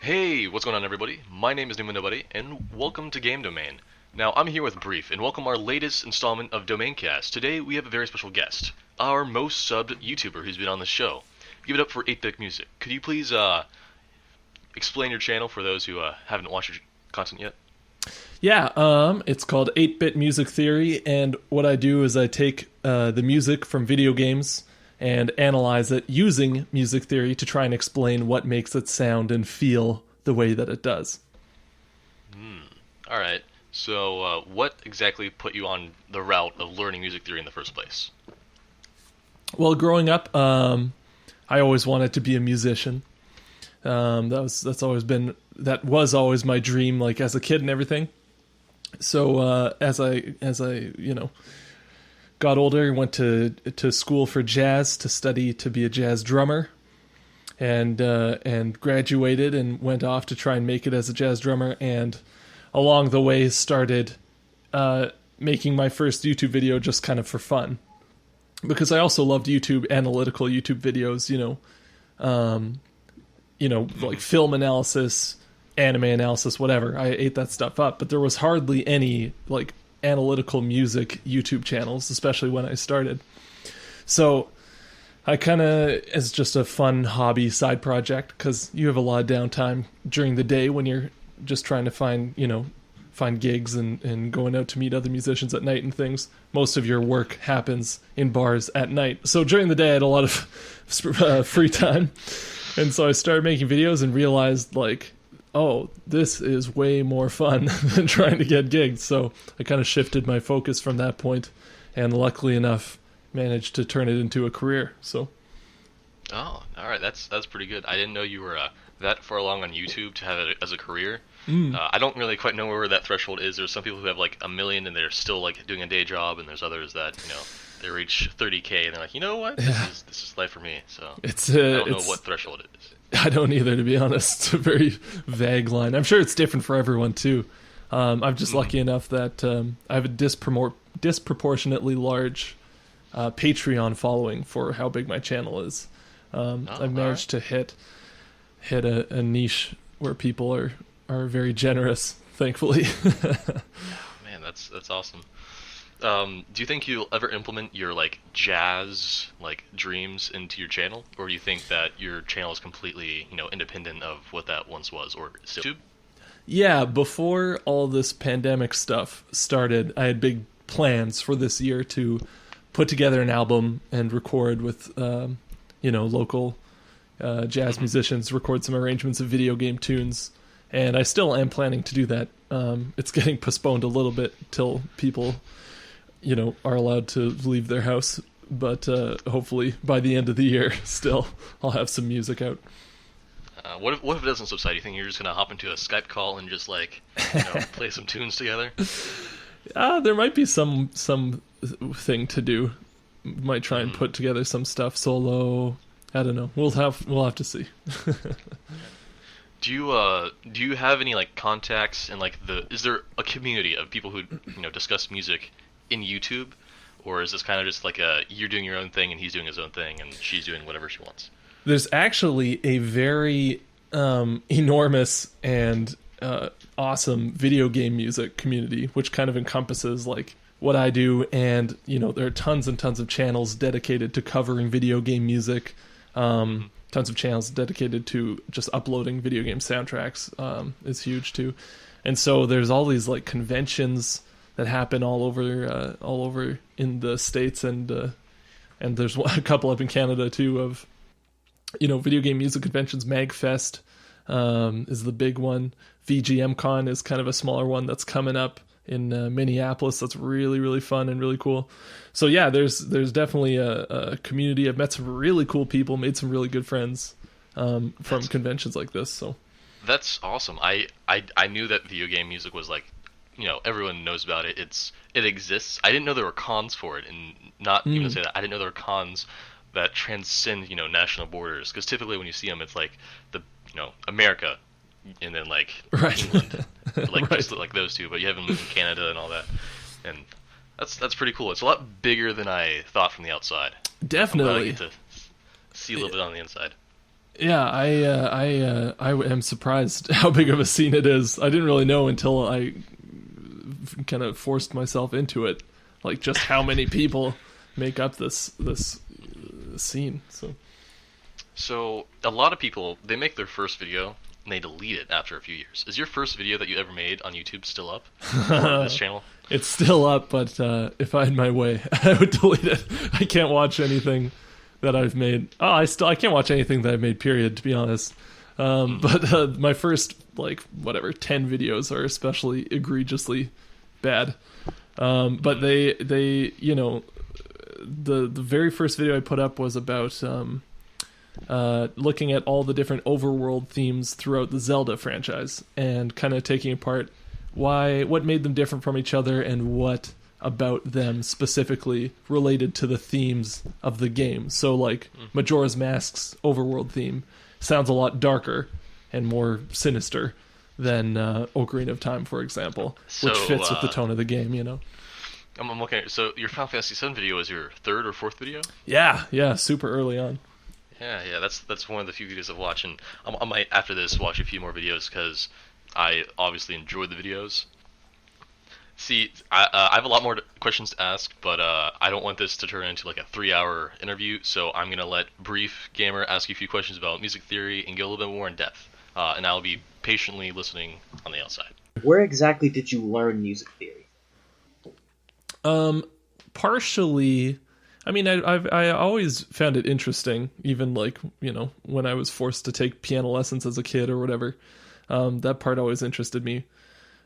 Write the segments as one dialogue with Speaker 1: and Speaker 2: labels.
Speaker 1: Hey, what's going on, everybody? My name is Nobody, and welcome to Game Domain. Now, I'm here with Brief, and welcome our latest installment of DomainCast. Today, we have a very special guest, our most subbed YouTuber who's been on the show. Give it up for 8-Bit Music. Could you please explain your channel for those who haven't watched your content yet?
Speaker 2: Yeah, it's called 8-Bit Music Theory, and what I do is I take the music from video games and analyze it using music theory to try and explain what makes it sound and feel the way that it does.
Speaker 1: Alright, so what exactly put you on the route of learning music theory in the first place?
Speaker 2: Well, growing up, I always wanted to be a musician. That was always my dream, like as a kid and everything. So as I got older, went to school for jazz to study to be a jazz drummer, and graduated and went off to try and make it as a jazz drummer. And along the way, started making my first YouTube video just kind of for fun, because I also loved analytical YouTube videos. Like film analysis, anime analysis, whatever. I ate that stuff up, but there was hardly any like analytical music YouTube channels, especially when I started. So I kind of, as just a fun hobby side project, because you have a lot of downtime during the day when you're just trying to find gigs and going out to meet other musicians at night and things. Most of your work happens in bars at night. So during the day I had a lot of free time. And so I started making videos and realized, like, oh, this is way more fun than trying to get gigs. So I kind of shifted my focus from that point, and luckily enough, managed to turn it into a career. So.
Speaker 1: Oh, alright, that's pretty good. I didn't know you were that far along on YouTube to have it as a career. I don't really quite know where that threshold is. There's some people who have like 1 million and they're still like doing a day job, and there's others that, they reach 30K and they're like, you know what, this is life for me. So I don't know what threshold it is.
Speaker 2: I don't either, to be honest. It's a very vague line. I'm sure it's different for everyone too. I'm just lucky enough that I have a disproportionately large Patreon following for how big my channel is. I've managed to hit a niche where people are very generous, thankfully.
Speaker 1: Man, that's awesome. Do you think you'll ever implement your like jazz like dreams into your channel, or do you think that your channel is completely independent of what that once was, or still YouTube?
Speaker 2: Yeah, before all this pandemic stuff started, I had big plans for this year to put together an album and record with local jazz musicians, record some arrangements of video game tunes, and I still am planning to do that. It's getting postponed a little bit till people are allowed to leave their house, but hopefully by the end of the year still I'll have some music out.
Speaker 1: What if it doesn't subside? You think you're just gonna hop into a Skype call and just like play some tunes together?
Speaker 2: There might be some thing to do. Might try and put together some stuff solo. I don't know. We'll have to see.
Speaker 1: Do you have any like contacts and like is there a community of people who discuss music in YouTube, or is this kind of just like you're doing your own thing and he's doing his own thing and she's doing whatever she wants?
Speaker 2: There's actually a very enormous and awesome video game music community, which kind of encompasses like what I do, and there are tons and tons of channels dedicated to covering video game music. Tons of channels dedicated to just uploading video game soundtracks is huge too, and so there's all these like conventions that happen all over in the States, and there's a couple up in Canada too of video game music conventions. Magfest is the big one. VGMCon is kind of a smaller one that's coming up in Minneapolis. That's really, really fun and really cool. So yeah, there's definitely a community. I've met some really cool people, made some really good friends from conventions like this. So
Speaker 1: that's awesome. I knew that video game music was like, everyone knows about it. It exists. I didn't know there were cons for it, and not even to say that, I didn't know there were cons that transcend national borders. Because typically when you see them, it's like America, and then like England, like just like those two. But you have them in Canada and all that, and that's pretty cool. It's a lot bigger than I thought from the outside.
Speaker 2: Definitely.
Speaker 1: I get to see a little bit on the inside.
Speaker 2: Yeah, I am surprised how big of a scene it is. I didn't really know until I kind of forced myself into it, like just how many people make up this scene.
Speaker 1: So a lot of people, they make their first video and they delete it after a few years. Is your first video that you ever made on YouTube still up for this channel?
Speaker 2: It's still up, but if I had my way, I would delete it. I can't watch anything that I've made. I can't watch anything that I've made. Period. To be honest. But my first 10 videos are especially egregiously bad. But they the very first video I put up was about looking at all the different overworld themes throughout the Zelda franchise and kind of taking apart what made them different from each other and what about them specifically related to the themes of the game. So like Majora's Mask's overworld theme sounds a lot darker and more sinister than Ocarina of Time, for example, which fits with the tone of the game, you know.
Speaker 1: I'm looking at, so your Final Fantasy VII video is your third or fourth video?
Speaker 2: Yeah, super early on.
Speaker 1: Yeah, that's one of the few videos I've watched, and I might, after this, watch a few more videos, because I obviously enjoyed the videos. See, I have a lot more questions to ask, but I don't want this to turn into like a 3-hour interview, so I'm going to let Brief Gamer ask you a few questions about music theory and get a little bit more in depth, and I'll be patiently listening on the outside.
Speaker 3: Where exactly did you learn music theory?
Speaker 2: Partially, I mean, I always found it interesting, even when I was forced to take piano lessons as a kid or whatever. That part always interested me.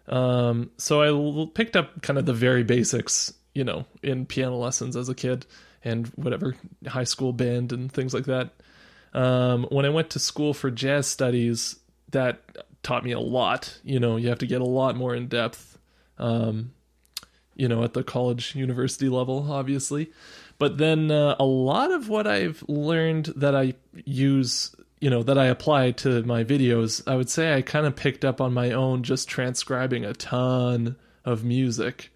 Speaker 2: So I picked up kind of the very basics, in piano lessons as a kid and whatever, high school band and things like that. When I went to school for jazz studies, that taught me a lot. You have to get a lot more in depth, at the college university level, obviously. But then a lot of what I've learned that I use, that I apply to my videos, I would say I kind of picked up on my own just transcribing a ton of music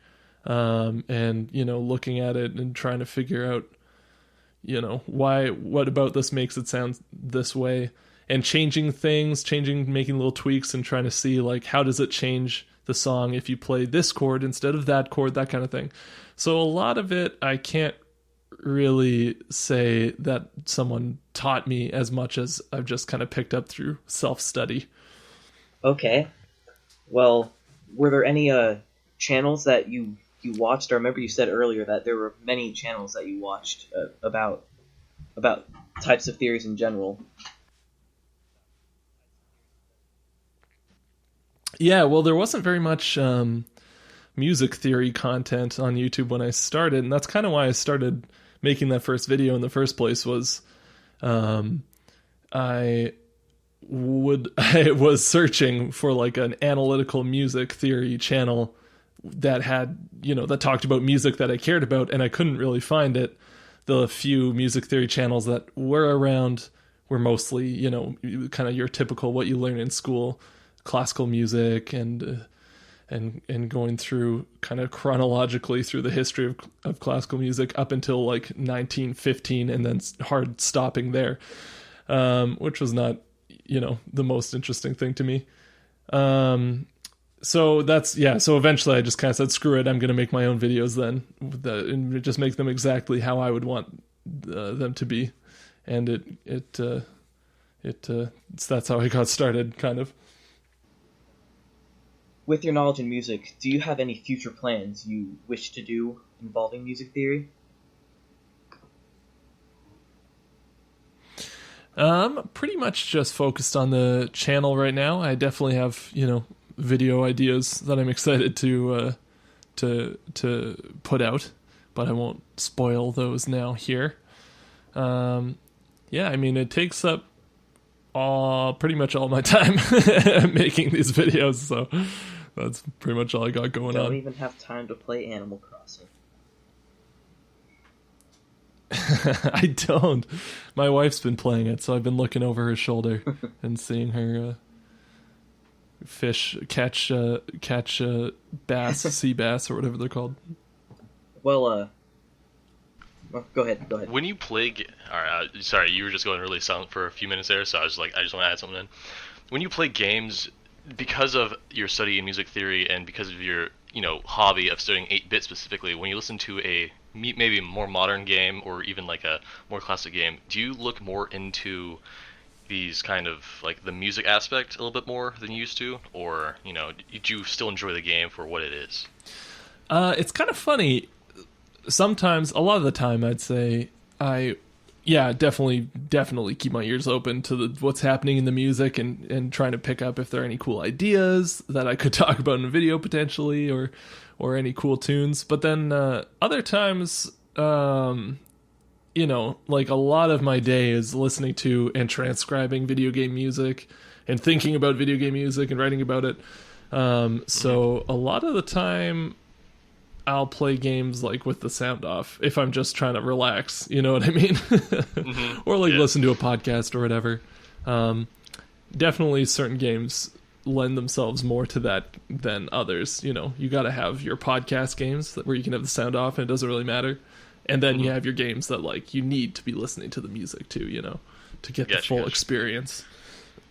Speaker 2: and, looking at it and trying to figure out, what about this makes it sound this way, and making little tweaks and trying to see how does it change the song if you play this chord instead of that chord, that kind of thing. So a lot of it I can't really say that someone taught me as much as I've just kind of picked up through self-study.
Speaker 3: Okay. Well, were there any channels that you watched? I remember you said earlier that there were many channels that you watched about types of theories in general.
Speaker 2: Yeah, well, there wasn't very much music theory content on YouTube when I started, and that's kind of why I started making that first video in the first place. Was I was searching for an analytical music theory channel that had that talked about music that I cared about, and I couldn't really find it. The few music theory channels that were around were mostly kind of your typical what you learn in school, classical music and going through kind of chronologically through the history of classical music up until 1915, and then hard stopping there, which was not the most interesting thing to me. So eventually I just kind of said, screw it, I'm going to make my own videos then, and just make them exactly how I would want them to be, and that's how I got started, kind of.
Speaker 3: With your knowledge in music, do you have any future plans you wish to do involving music theory?
Speaker 2: Pretty much just focused on the channel right now. I definitely have, video ideas that I'm excited to put out, but I won't spoil those now here. Yeah, I mean, it takes up pretty much all my time making these videos, so that's pretty much all I got going on.
Speaker 3: Don't even have time to play Animal Crossing.
Speaker 2: I don't. My wife's been playing it, so I've been looking over her shoulder and seeing her catch bass, sea bass, or whatever they're called.
Speaker 3: Well, Well, go ahead. Go ahead.
Speaker 1: When you play, alright, sorry, you were just going really silent for a few minutes there, so I just want to add something in. When you play games, because of your study in music theory and because of your, hobby of studying 8-bit specifically, when you listen to a maybe more modern game or even like a more classic game, do you look more into these kind of like the music aspect a little bit more than you used to, or do you still enjoy the game for what it is?
Speaker 2: It's kind of funny. Sometimes, a lot of the time, I'd say definitely keep my ears open to what's happening in the music and trying to pick up if there are any cool ideas that I could talk about in a video potentially, or any cool tunes. But then other times, like a lot of my day is listening to and transcribing video game music and thinking about video game music and writing about it. So a lot of the time, I'll play games like with the sound off if I'm just trying to relax, you know what I mean? Or listen to a podcast or whatever. Definitely certain games lend themselves more to that than others. You got to have your podcast games where you can have the sound off and it doesn't really matter. And then you have your games that like you need to be listening to the music too, to get the full experience.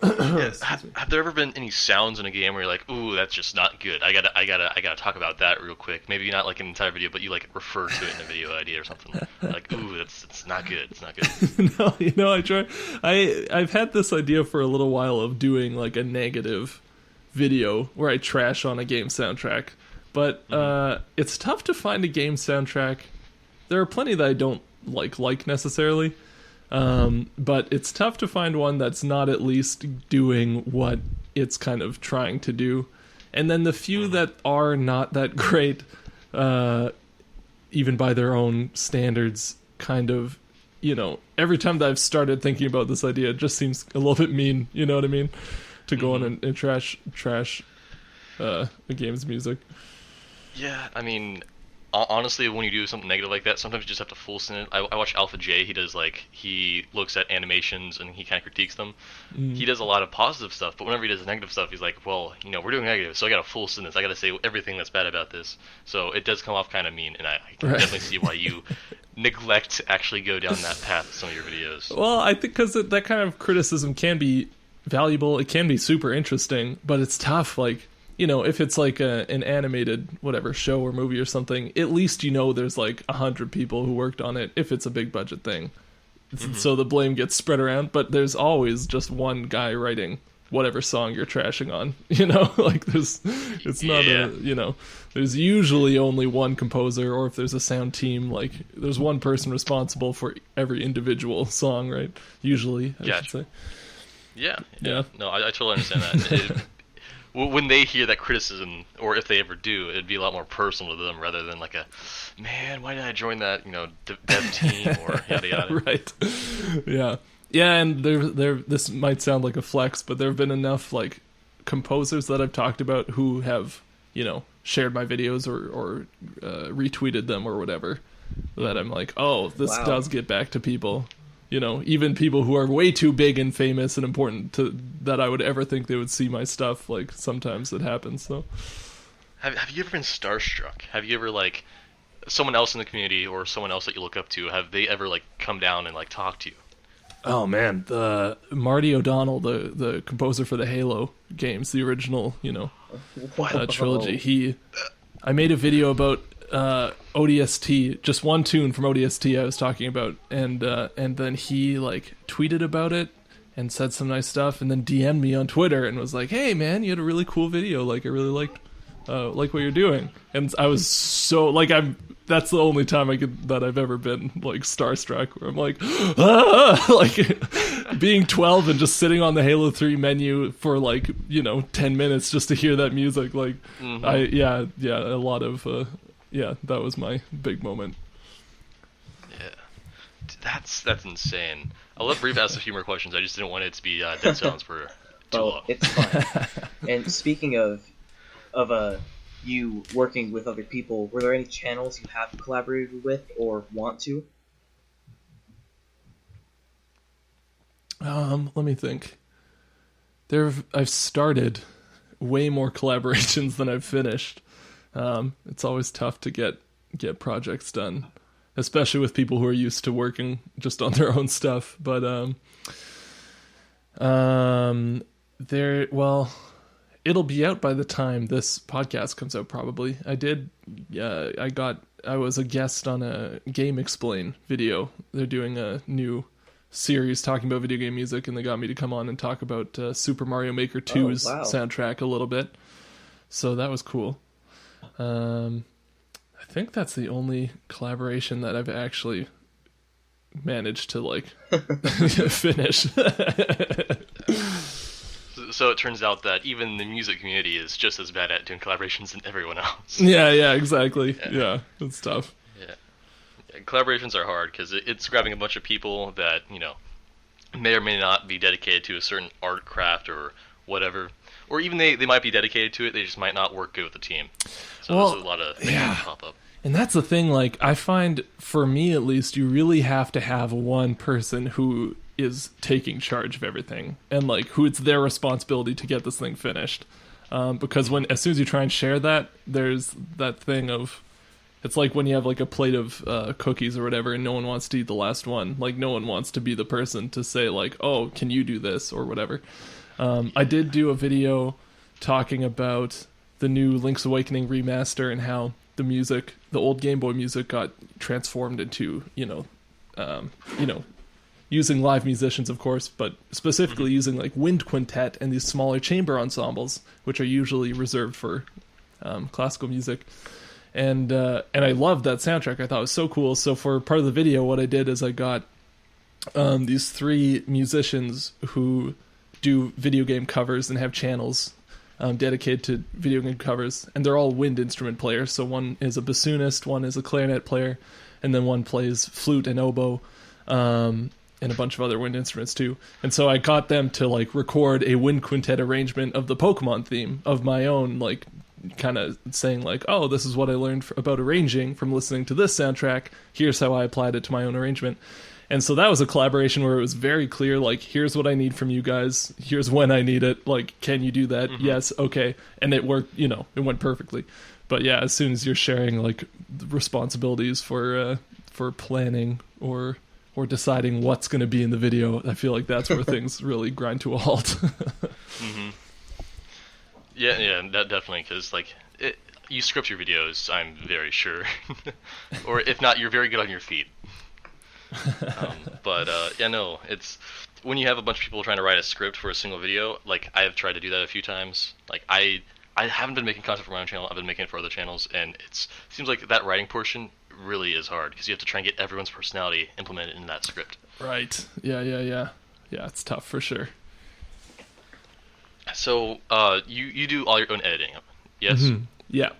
Speaker 1: Have there ever been any sounds in a game where you're like, "Ooh, that's just not good. I gotta talk about that real quick." Maybe not like an entire video, but you like refer to it in a video idea or something. Like, "Ooh, it's not good. It's not good."
Speaker 2: No, I try. I've had this idea for a little while of doing like a negative video where I trash on a game soundtrack, but it's tough to find a game soundtrack. There are plenty that I don't like necessarily. But it's tough to find one that's not at least doing what it's kind of trying to do. And then the few that are not that great, even by their own standards, kind of, every time that I've started thinking about this idea, it just seems a little bit mean, you know what I mean? To go on and trash a game's music.
Speaker 1: Yeah, I mean, honestly, when you do something negative like that, sometimes you just have to full send it. I watch Alpha J. He looks at animations and he kind of critiques them. He does a lot of positive stuff, but whenever he does negative stuff, he's like, well, we're doing negative, so I got to full send this. I got to say everything that's bad about this. So it does come off kind of mean, and I can definitely see why you neglect to actually go down that path with some of your videos.
Speaker 2: Well, I think because that kind of criticism can be valuable. It can be super interesting, but it's tough. Like, if it's like an animated whatever show or movie or something, at least there's like 100 people who worked on it if it's a big budget thing. So the blame gets spread around, but there's always just one guy writing whatever song you're trashing on. Like there's usually only one composer, or if there's a sound team, like there's one person responsible for every individual song, right? Usually, I should say.
Speaker 1: Yeah. No, I totally understand that. When they hear that criticism, or if they ever do, it'd be a lot more personal to them rather than like man, why did I join that, dev team or yada yada.
Speaker 2: Right. Yeah. Yeah, and there. This might sound like a flex, but there have been enough like composers that I've talked about who have, shared my videos or retweeted them or whatever, that I'm like, oh, this does get back to people. Even people who are way too big and famous and important that I would ever think they would see my stuff. Like, sometimes it happens, so.
Speaker 1: Have you ever been starstruck? Have you ever, like, someone else in the community or someone else that you look up to, have they ever, like, come down and, like, talk to you?
Speaker 2: Oh, man. The Marty O'Donnell, the composer for the Halo games, the original, trilogy. I made a video about ODST, just one tune from ODST I was talking about, and then he like tweeted about it and said some nice stuff, and then DM'd me on Twitter and was like, "Hey man, you had a really cool video. Like I really liked what you're doing." And I was so like that's the only time that I've ever been like starstruck, where I'm like, like being 12 and just sitting on the Halo 3 menu for like 10 minutes just to hear that music. Like a lot of. Yeah, that was my big moment.
Speaker 1: Yeah, that's insane. I'll let Brief ask a few more questions. I just didn't want it to be dead silence for too long.
Speaker 3: It's fine. And speaking of you working with other people, were there any channels you have collaborated with or want to?
Speaker 2: Let me think. I've started way more collaborations than I've finished. It's always tough to get projects done, especially with people who are used to working just on their own stuff. But it'll be out by the time this podcast comes out, probably. I was a guest on a Game Explain video. They're doing a new series talking about video game music, and they got me to come on and talk about Super Mario Maker 2's soundtrack a little bit. So that was cool. I think that's the only collaboration that I've actually managed to like finish.
Speaker 1: So it turns out that even the music community is just as bad at doing collaborations than everyone else.
Speaker 2: Yeah, exactly. Yeah, it's tough.
Speaker 1: Yeah, collaborations are hard because it's grabbing a bunch of people that, may or may not be dedicated to a certain art, craft, or whatever. Or even they might be dedicated to it, they just might not work good with the team. So there's a lot of things that pop up.
Speaker 2: And that's the thing, like, I find, for me at least, you really have to have one person who is taking charge of everything, and like who it's their responsibility to get this thing finished. Because as soon as you try and share that, there's that thing of, it's like when you have like a plate of cookies or whatever, and no one wants to eat the last one. Like, no one wants to be the person to say like, oh, can you do this or whatever. I did do a video talking about the new Link's Awakening remaster and how the old Game Boy music got transformed into, using live musicians, of course, but specifically using like wind quintet and these smaller chamber ensembles, which are usually reserved for classical music. And I loved that soundtrack. I thought it was so cool. So for part of the video, what I did is I got these 3 musicians who do video game covers and have channels dedicated to video game covers, and they're all wind instrument players. So one is a bassoonist, one is a clarinet player, and then one plays flute and oboe, and a bunch of other wind instruments too. And so I got them to like record a wind quintet arrangement of the Pokemon theme of my own, like kind of saying like, oh, this is what I learned about arranging from listening to this soundtrack. Here's how I applied it to my own arrangement. And so that was a collaboration where it was very clear, like, here's what I need from you guys. Here's when I need it. Like, can you do that? Mm-hmm. Yes. Okay. And it worked, it went perfectly. But yeah, as soon as you're sharing like responsibilities for planning or deciding what's going to be in the video, I feel like that's where things really grind to a halt.
Speaker 1: Mm-hmm. Yeah, that definitely, because like you script your videos, I'm very sure, or if not, you're very good on your feet. It's when you have a bunch of people trying to write a script for a single video. Like, I have tried to do that a few times. Like, I haven't been making content for my own channel. I've been making it for other channels, and it seems like that writing portion really is hard because you have to try and get everyone's personality implemented in that script.
Speaker 2: Right. Yeah, it's tough for sure.
Speaker 1: So you do all your own editing, yes?
Speaker 2: Mm-hmm. Yeah.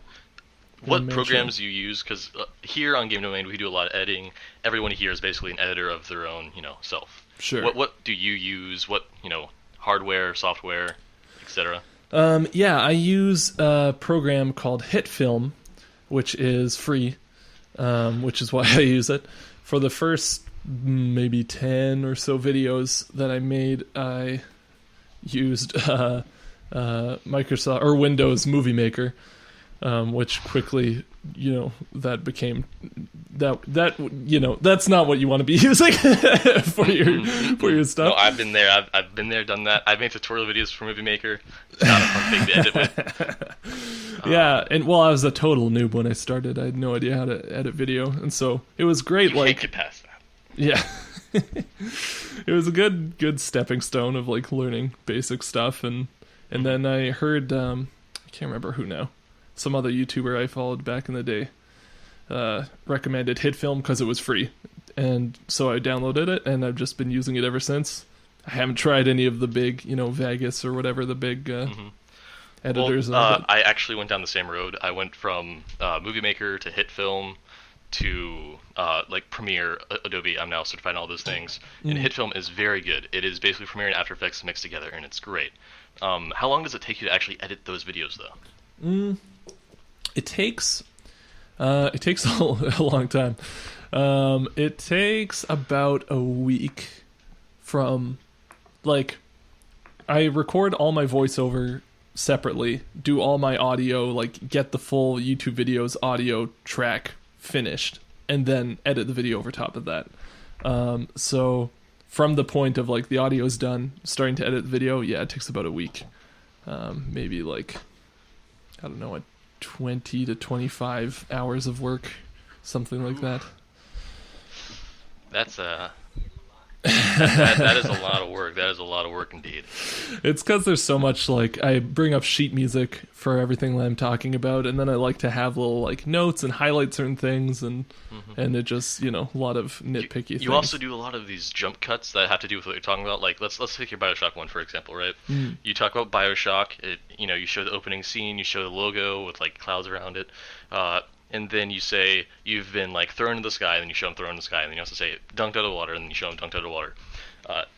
Speaker 1: What programs do you use? Because here on Game Domain we do a lot of editing. Everyone here is basically an editor of their own self.
Speaker 2: Sure.
Speaker 1: What do you use? What hardware, software, etc.?
Speaker 2: I use a program called HitFilm, which is free, which is why I use it. For the first maybe 10 or so videos that I made, I used Microsoft or Windows Movie Maker, which quickly, that became that's not what you want to be using for your stuff.
Speaker 1: No, I've been there. I've been there, done that. I've made tutorial videos for Movie Maker. It's not a fun thing to edit with.
Speaker 2: Yeah, and I was a total noob when I started. I had no idea how to edit video, and so it was great.
Speaker 1: You can't get past that.
Speaker 2: Yeah. It was a good stepping stone of like learning basic stuff, and then I heard I can't remember who now, some other YouTuber I followed back in the day recommended HitFilm because it was free, and so I downloaded it, and I've just been using it ever since. I haven't tried any of the big Vegas or whatever the big editors.
Speaker 1: Well, I actually went down the same road. I went from Movie Maker to HitFilm to Premiere, Adobe. I'm now certified in all those things, and HitFilm is very good. It is basically Premiere and After Effects mixed together, and it's great. How long does it take you to actually edit those videos, though?
Speaker 2: It takes a long time. It takes about a week from, like, I record all my voiceover separately, do all my audio, like get the full YouTube videos audio track finished, and then edit the video over top of that. So from the point of like the audio is done, starting to edit the video, it takes about a week. Maybe like, I don't know, 20 to 25 hours of work, something like that.
Speaker 1: That's that is a lot of work. That is a lot of work indeed.
Speaker 2: It's because there's so much, like, I bring up sheet music for everything that I'm talking about, and then I like to have little like notes and highlight certain things, and it just, a lot of nitpicky things.
Speaker 1: You also do a lot of these jump cuts that have to do with what you're talking about. Like, let's take your BioShock one for example, right? You talk about BioShock. You show the opening scene, you show the logo with like clouds around it. And then you say you've been like thrown into the sky, and then you show them thrown in the sky, and then you also say dunked out of the water, and then you show them dunked out of the water.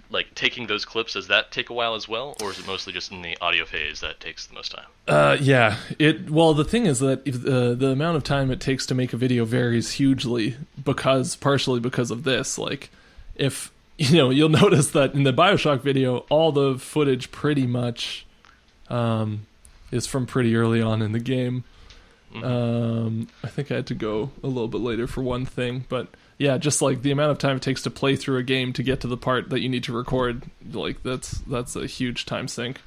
Speaker 1: Like taking those clips, does that take a while as well, or is it mostly just in the audio phase that takes the most time?
Speaker 2: Well, the thing is that if, the amount of time it takes to make a video varies hugely partially because of this. Like, if you'll notice that in the BioShock video, all the footage pretty much is from pretty early on in the game. I think I had to go a little bit later for one thing, but yeah, just like the amount of time it takes to play through a game to get to the part that you need to record, like that's a huge time sink.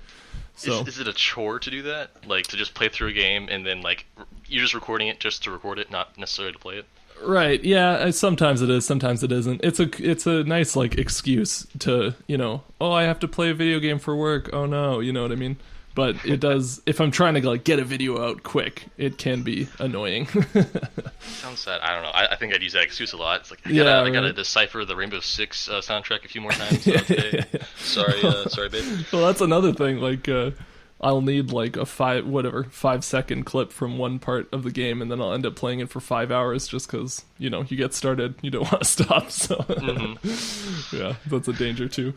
Speaker 2: So
Speaker 1: is it a chore to do that? Like, to just play through a game and then like you're just recording it just to record it, not necessarily to play it?
Speaker 2: Right. Yeah. Sometimes it is. Sometimes it isn't. It's a nice like excuse to I have to play a video game for work. Oh no, you know what I mean? But it does. If I'm trying to like get a video out quick, it can be annoying.
Speaker 1: Sounds sad. I don't know. I think I'd use that excuse a lot. It's like I gotta decipher the Rainbow Six soundtrack a few more times. Today. Sorry, babe.
Speaker 2: Well, that's another thing. Like, I'll need like a 5-second clip from one part of the game, and then I'll end up playing it for 5 hours just because you get started, you don't want to stop. So, yeah, that's a danger too.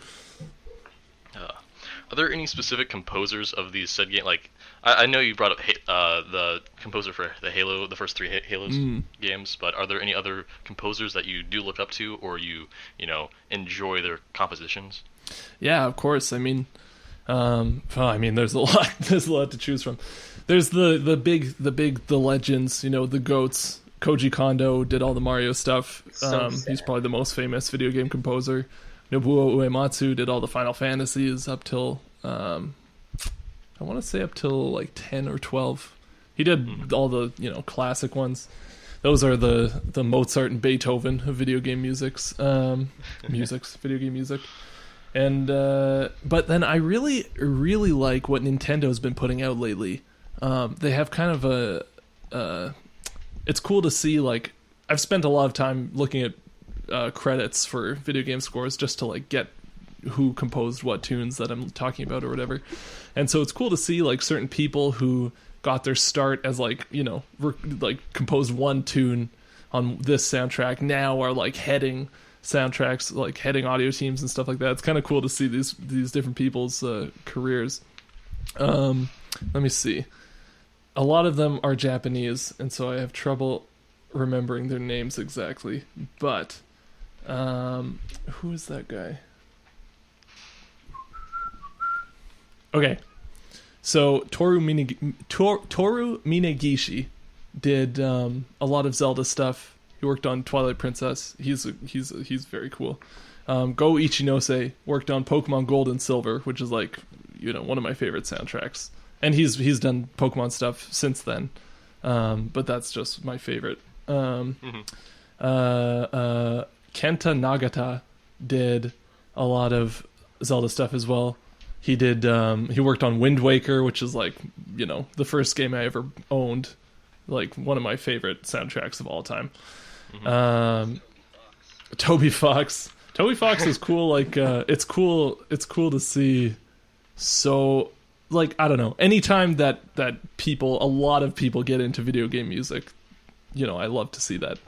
Speaker 1: Are there any specific composers of these said games? Like, I know you brought up the composer for the first 3 Halos games, but are there any other composers that you do look up to, or you enjoy their compositions?
Speaker 2: Yeah, of course. I mean, there's a lot. There's a lot to choose from. There's the legends. The goats. Koji Kondo did all the Mario stuff. He's probably the most famous video game composer. Nobuo Uematsu did all the Final Fantasies up till, I want to say up till like 10 or 12. He did all the, classic ones. Those are the Mozart and Beethoven of video game video game music. And, but then I really, really like what Nintendo's been putting out lately. They have kind of it's cool to see, like, I've spent a lot of time looking at credits for video game scores just to like get who composed what tunes that I'm talking about or whatever. And so it's cool to see like certain people who got their start as like composed one tune on this soundtrack now are like heading soundtracks, like heading audio teams and stuff like that. It's kind of cool to see these different people's careers. Let me see. A lot of them are Japanese, and so I have trouble remembering their names exactly, but who is that guy? Okay, so Toru Minegishi did a lot of Zelda stuff. He worked on Twilight Princess. He's very cool. Go Ichinose worked on Pokemon Gold and Silver, which is like one of my favorite soundtracks, and he's done Pokemon stuff since then. But that's just my favorite. Kenta Nagata did a lot of Zelda stuff as well. He did. He worked on Wind Waker, which is like the first game I ever owned, like one of my favorite soundtracks of all time. Toby Fox. Toby Fox is cool. Like it's cool. It's cool to see. So like I don't know. Anytime that a lot of people get into video game music, I love to see that.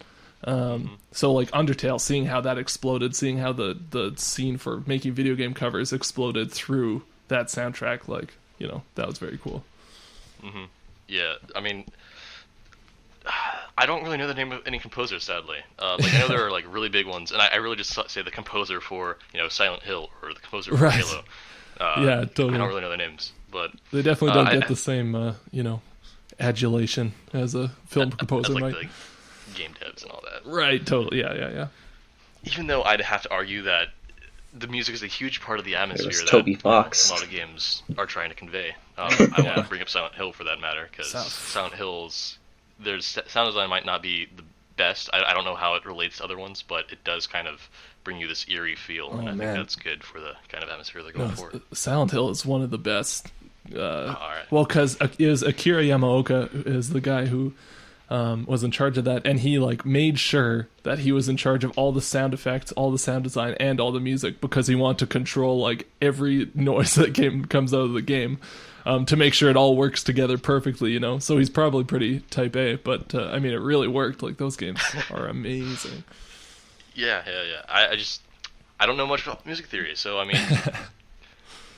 Speaker 2: So like Undertale, seeing how that exploded, seeing how the scene for making video game covers exploded through that soundtrack, like that was very cool.
Speaker 1: Yeah, I mean, I don't really know the name of any composers, sadly. Like I know there are like really big ones, and I really just say the composer for Silent Hill or the composer for Halo.
Speaker 2: Yeah, totally.
Speaker 1: I don't really know their names, but
Speaker 2: they definitely don't get the same adulation as a film composer might.
Speaker 1: game devs and all that.
Speaker 2: Right, totally. Yeah.
Speaker 1: Even though I'd have to argue that the music is a huge part of the atmosphere that
Speaker 3: Toby Fox.
Speaker 1: a lot of games are trying to convey. I want to bring up Silent Hill for that matter, because Silent Hill's sound design might not be the best. I don't know how it relates to other ones, but it does kind of bring you this eerie feel, and I think that's good for the kind of atmosphere they're going for.
Speaker 2: Silent Hill is one of the best.
Speaker 1: All right.
Speaker 2: Well, because Akira Yamaoka is the guy who was in charge of that, and he made sure that he was in charge of all the sound effects, all the sound design, and all the music, because he wanted to control every noise that comes out of the game, to make sure it all works together perfectly, So he's probably pretty type A, but I mean, it really worked. Those games are amazing.
Speaker 1: Yeah. I don't know much about music theory, so I mean,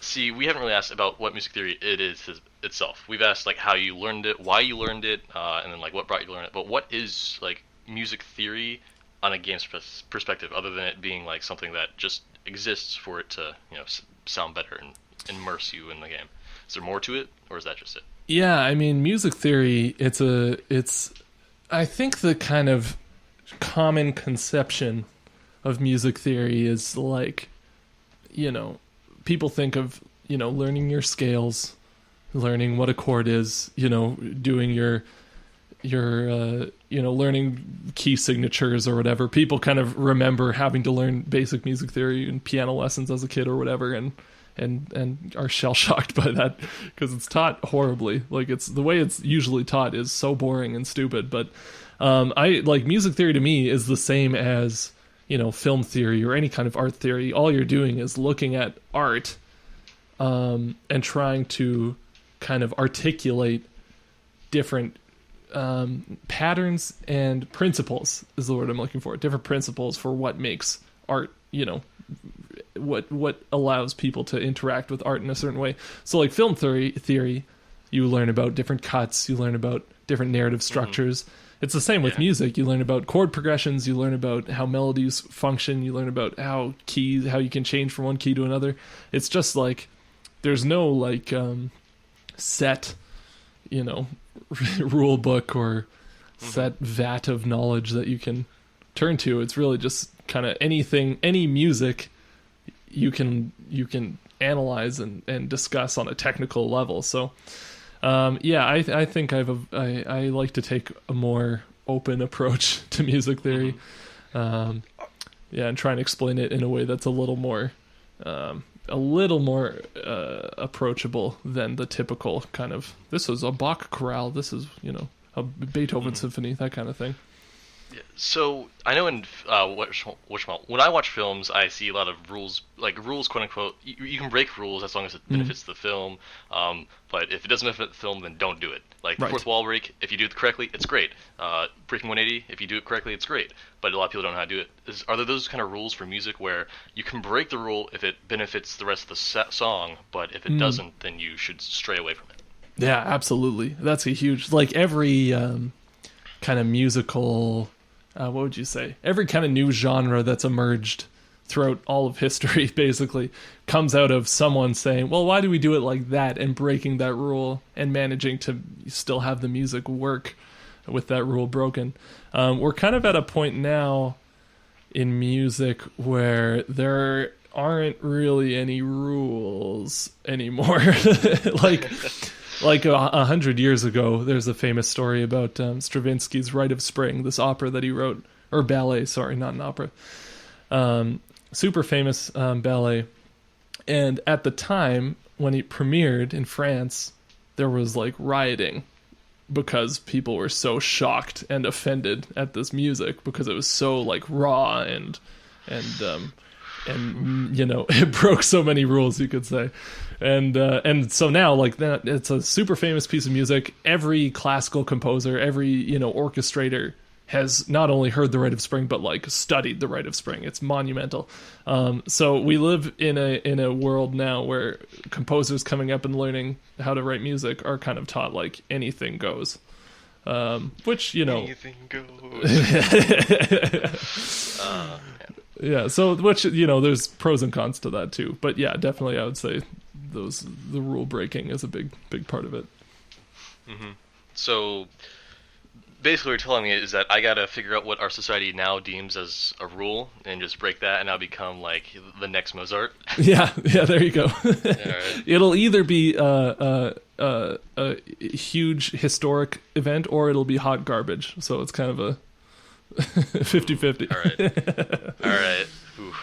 Speaker 1: see, we haven't really asked about what music theory it is itself. We've asked how you learned it, why you learned it, and then what brought you to learn it. But what is music theory on a game's perspective, other than it being something that just exists for it to sound better and immerse you in the game? Is there more to it, or is that just it?
Speaker 2: Yeah, I mean, music theory. It's I think the kind of common conception of music theory is people think of learning your scales, learning what a chord is, doing your learning key signatures or whatever. People kind of remember having to learn basic music theory and piano lessons as a kid or whatever, and are shell shocked by that because it's taught horribly. It's the way it's usually taught is so boring and stupid. But music theory to me is the same as film theory or any kind of art theory. All you're doing is looking at art and trying to kind of articulate different patterns and principles is the word I'm looking for. Different principles for what makes art, what allows people to interact with art in a certain way. So film theory, you learn about different cuts, you learn about different narrative structures. Mm-hmm. It's the same with music. You learn about chord progressions, you learn about how melodies function, you learn about how you can change from one key to another. It's just there's no set, rule book or set vat of knowledge that you can turn to. It's really just kind of any music you can analyze and discuss on a technical level. So I think I like to take a more open approach to music theory, and try and explain it in a way that's a little more approachable than the typical kind of, this is a Bach chorale, this is a Beethoven symphony, that kind of thing.
Speaker 1: Yeah, so I know in when I watch films, I see a lot of rules, rules, quote unquote. You can break rules as long as it benefits the film. But if it doesn't benefit the film, then don't do it. The fourth wall break, if you do it correctly, it's great. Breaking 180, if you do it correctly, it's great. But a lot of people don't know how to do it. Are there those kind of rules for music where you can break the rule if it benefits the rest of the song, but if it doesn't, then you should stray away from it?
Speaker 2: Yeah, absolutely. That's a huge, every kind of musical, what would you say? Every kind of new genre that's emerged throughout all of history, basically, comes out of someone saying, well, why do we do it like that, and breaking that rule and managing to still have the music work with that rule broken. We're kind of at a point now in music where there aren't really any rules anymore. Like 100 years ago, there's a famous story about Stravinsky's Rite of Spring, this opera that he wrote, or ballet, sorry, not an opera. Super famous ballet. And at the time, when it premiered in France, there was rioting because people were so shocked and offended at this music because it was so raw and it broke so many rules, you could say. And so now that it's a super famous piece of music. Every classical composer, every orchestrator has not only heard the Rite of Spring but studied the Rite of Spring. It's monumental. So we live in a world now where composers coming up and learning how to write music are kind of taught anything goes. Which anything goes. Yeah, so which there's pros and cons to that too. But yeah, definitely I would say the rule breaking is a big part of it.
Speaker 1: Mm-hmm. So basically what you're telling me is that I gotta figure out what our society now deems as a rule and just break that, and I'll become like the next Mozart.
Speaker 2: Yeah, there you go.
Speaker 1: Alright.
Speaker 2: It'll either be a huge historic event or it'll be hot garbage. So it's kind of a 50-50.
Speaker 1: Alright. Ooh.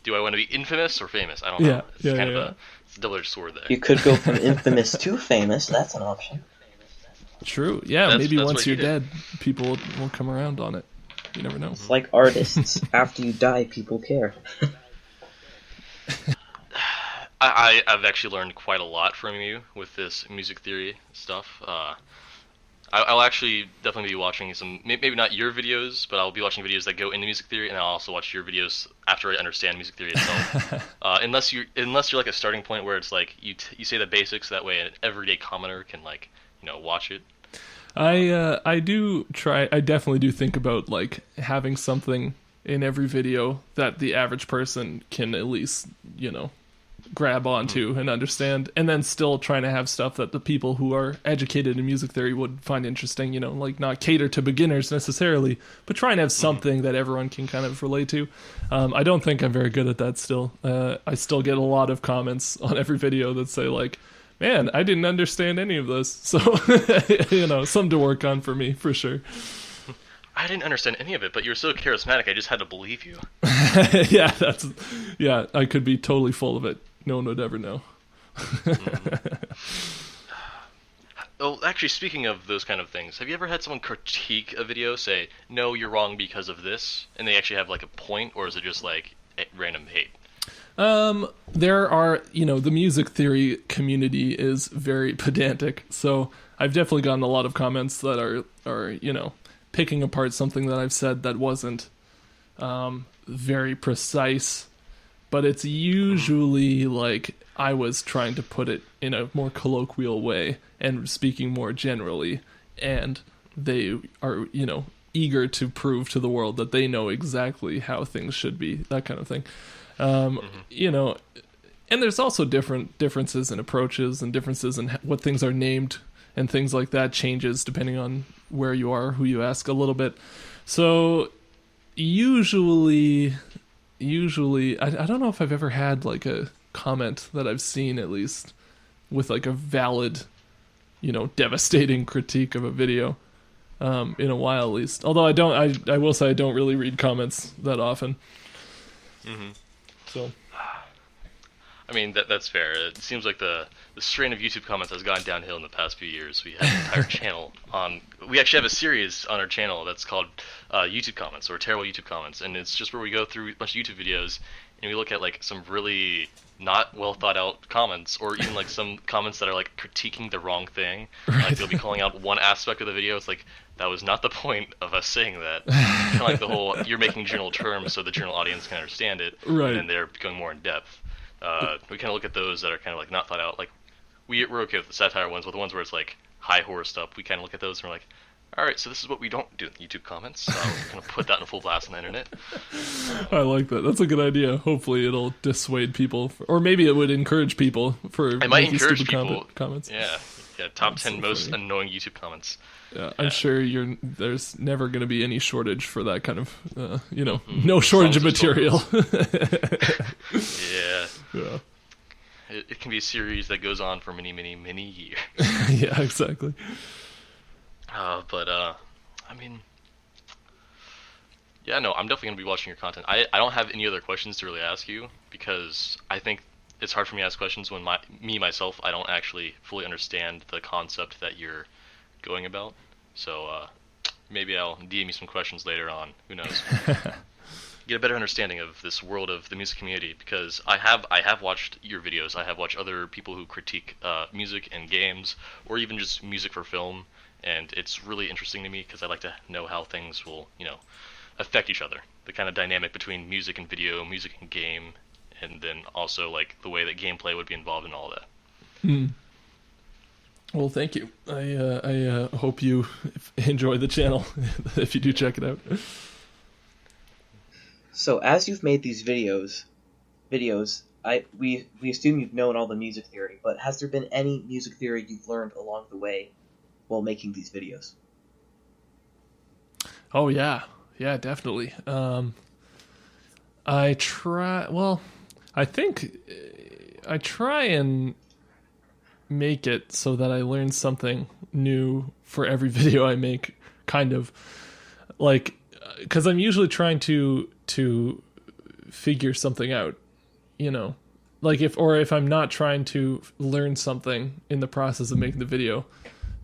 Speaker 1: Do I want to be infamous or famous? I don't know. It's kind of it's a double-edged sword there.
Speaker 3: You could go from infamous to famous. That's an option.
Speaker 2: True. Yeah,
Speaker 1: That's
Speaker 2: maybe
Speaker 1: what
Speaker 2: once
Speaker 1: you
Speaker 2: you're dead, people will come around on it. You never know.
Speaker 3: It's like artists. After you die, people care.
Speaker 1: I've actually learned quite a lot from you with this music theory stuff. I'll actually definitely be watching some, maybe not your videos, but I'll be watching videos that go into music theory, and I'll also watch your videos after I understand music theory itself. Unless you're like a starting point where it's like you say the basics, that way an everyday commoner can like watch it.
Speaker 2: I definitely do think about like having something in every video that the average person can at least grab onto and understand, and then still trying to have stuff that the people who are educated in music theory would find interesting, like not cater to beginners necessarily, but try and have something that everyone can kind of relate to. I don't think I'm very good at that still. I still get a lot of comments on every video that say like, man, I didn't understand any of this. So, something to work on for me, for sure.
Speaker 1: I didn't understand any of it, but you're so charismatic, I just had to believe you.
Speaker 2: Yeah, I could be totally full of it. No one would ever know.
Speaker 1: Oh, actually, speaking of those kind of things, have you ever had someone critique a video, say, no, you're wrong because of this, and they actually have like a point, or is it just like random hate?
Speaker 2: There are, the music theory community is very pedantic, so I've definitely gotten a lot of comments that are picking apart something that I've said that wasn't very precise, but it's usually like I was trying to put it in a more colloquial way and speaking more generally, and they are, eager to prove to the world that they know exactly how things should be, that kind of thing. And there's also differences in approaches and differences in what things are named, and things like that changes depending on where you are, who you ask a little bit. So usually I don't know if I've ever had like a comment that I've seen at least with like a valid, devastating critique of a video in a while at least. Although I will say I don't really read comments that often.
Speaker 1: Mm-hmm.
Speaker 2: So,
Speaker 1: I mean, that's fair. It seems like the strain of YouTube comments has gone downhill in the past few years. We have an entire channel on. We actually have a series on our channel that's called YouTube comments, or terrible YouTube comments, and it's just where we go through a bunch of YouTube videos and we look at like some really not well thought out comments, or even like some comments that are like critiquing the wrong thing.
Speaker 2: Right.
Speaker 1: Like they'll be calling out one aspect of the video. It's like, that was not the point of us saying that. Kind of like the whole, you're making general terms so the general audience can understand it,
Speaker 2: right,
Speaker 1: and they're going more in depth. We kind of look at those that are kind of like not thought out. Like we're okay with the satire ones, but the ones where it's like high horror stuff, we kind of look at those and we're like, all right, so this is what we don't do in YouTube comments. So we're gonna put that in full blast on the internet.
Speaker 2: I like that. That's a good idea. Hopefully, it'll dissuade people, or maybe it would encourage people for.
Speaker 1: It might encourage people.
Speaker 2: Comments.
Speaker 1: Yeah. Top
Speaker 2: That's
Speaker 1: 10
Speaker 2: so
Speaker 1: most
Speaker 2: funny.
Speaker 1: annoying YouTube comments.
Speaker 2: Yeah, I'm sure there's never going to be any shortage for that kind of, no shortage of material.
Speaker 1: Yeah.
Speaker 2: Yeah.
Speaker 1: It can be a series that goes on for many, many, many years.
Speaker 2: Yeah, exactly.
Speaker 1: I mean, yeah, no, I'm definitely going to be watching your content. I don't have any other questions to really ask you, because I think it's hard for me to ask questions when myself, I don't actually fully understand the concept that you're going about. So maybe I'll DM you some questions later on. Who knows? Get a better understanding of this world of the music community, because I have watched your videos. I have watched other people who critique music and games, or even just music for film, and it's really interesting to me because I like to know how things will, affect each other. The kind of dynamic between music and video, music and game, and then also like the way that gameplay would be involved in all that.
Speaker 2: Well, thank you. I hope you enjoy the channel if you do check it out.
Speaker 3: So as you've made these videos, we assume you've known all the music theory, but has there been any music theory you've learned along the way while making these videos?
Speaker 2: Oh yeah, yeah, definitely. I try. Well, I think I try and make it so that I learn something new for every video I make. Kind of like, because I'm usually trying to figure something out. You know, like if I'm not trying to learn something in the process of making the video,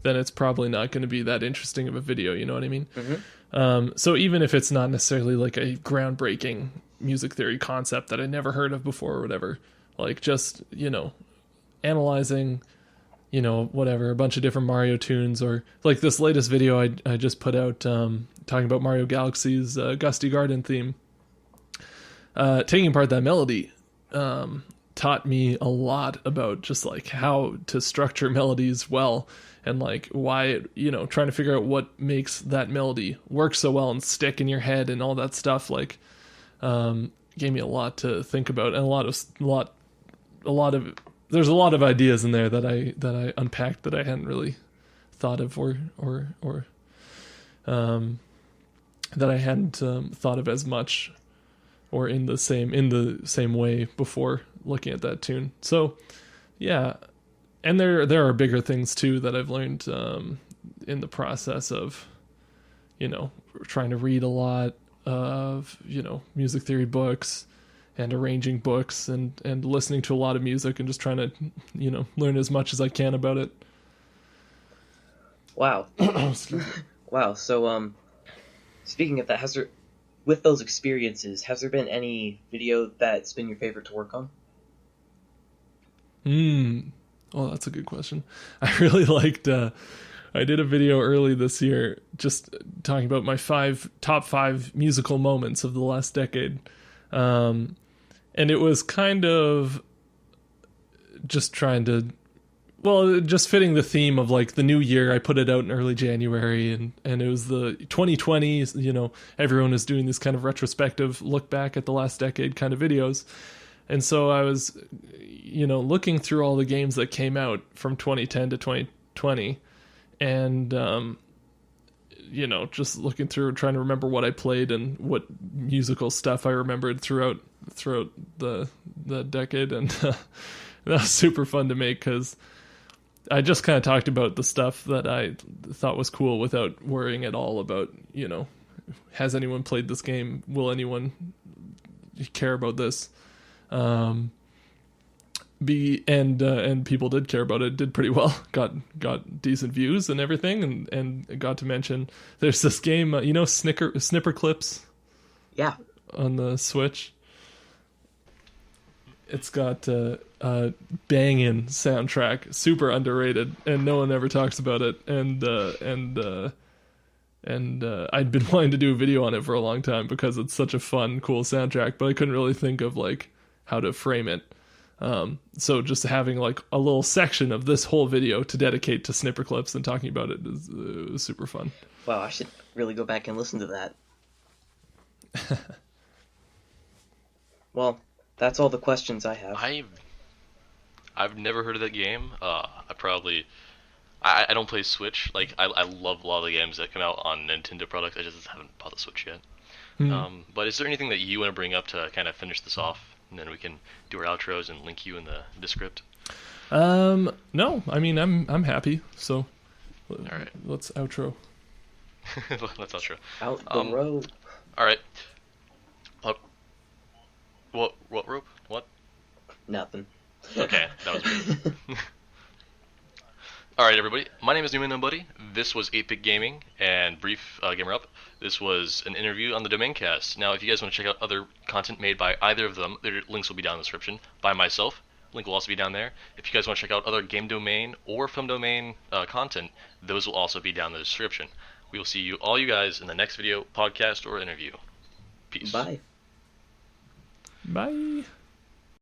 Speaker 2: then it's probably not going to be that interesting of a video. You know what I mean? So even if it's not necessarily like a groundbreaking music theory concept that I never heard of before or whatever, like just, analyzing, whatever, a bunch of different Mario tunes, or like this latest video I just put out talking about Mario Galaxy's Gusty Garden theme. Taking apart that melody taught me a lot about just like how to structure melodies well, and like why, trying to figure out what makes that melody work so well and stick in your head and all that stuff, like gave me a lot to think about, and a lot of there's a lot of ideas in there that I unpacked that I hadn't really thought of, or that I hadn't thought of as much or in the same way before looking at that tune. So yeah, and there are bigger things too that I've learned in the process of trying to read a lot of music theory books and arranging books and listening to a lot of music and just trying to learn as much as I can about it.
Speaker 3: Wow. Wow. So speaking of that, with those experiences, has there been any video that's been your favorite to work on?
Speaker 2: Oh, that's a good question. I really liked I did a video early this year just talking about my top five musical moments of the last decade. And it was kind of just trying to, just fitting the theme of like the new year. I put it out in early January, and it was the 2020, everyone is doing this kind of retrospective look back at the last decade kind of videos. And so I was, looking through all the games that came out from 2010 to 2020, and, just looking through, trying to remember what I played and what musical stuff I remembered throughout the decade. And that was super fun to make, because I just kind of talked about the stuff that I thought was cool without worrying at all about, has anyone played this game? Will anyone care about this? And people did care about it. It did pretty well. Got decent views and everything, and got to mention there's this game, Snipper Clips.
Speaker 3: Yeah.
Speaker 2: On the Switch. It's got a banging soundtrack, super underrated, and no one ever talks about it. And I'd been wanting to do a video on it for a long time because it's such a fun, cool soundtrack, but I couldn't really think of like how to frame it. So just having like a little section of this whole video to dedicate to Snipper Clips and talking about it was super fun.
Speaker 3: Wow, I should really go back and listen to that. Well, that's all the questions I have.
Speaker 1: I've never heard of that game. I don't play Switch. Like I love a lot of the games that come out on Nintendo products. I just haven't bought the Switch yet. But is there anything that you want to bring up to kind of finish this off, and then we can do our outros and link you in the script?
Speaker 2: No, I mean I'm happy. So,
Speaker 1: all right,
Speaker 2: let's outro.
Speaker 1: Let's outro.
Speaker 3: Out the road.
Speaker 1: All right. What rope? What?
Speaker 3: Nothing.
Speaker 1: Okay, that was weird. Alright everybody, my name is Newman Nobody. This was 8-Bit Gaming and Brief Gamer Up. This was an interview on the DomainCast. Now if you guys want to check out other content made by either of them, their links will be down in the description. By myself, link will also be down there. If you guys want to check out other Game Domain or Film Domain content, those will also be down in the description. We will see all you guys in the next video, podcast, or interview. Peace.
Speaker 3: Bye.
Speaker 2: Bye.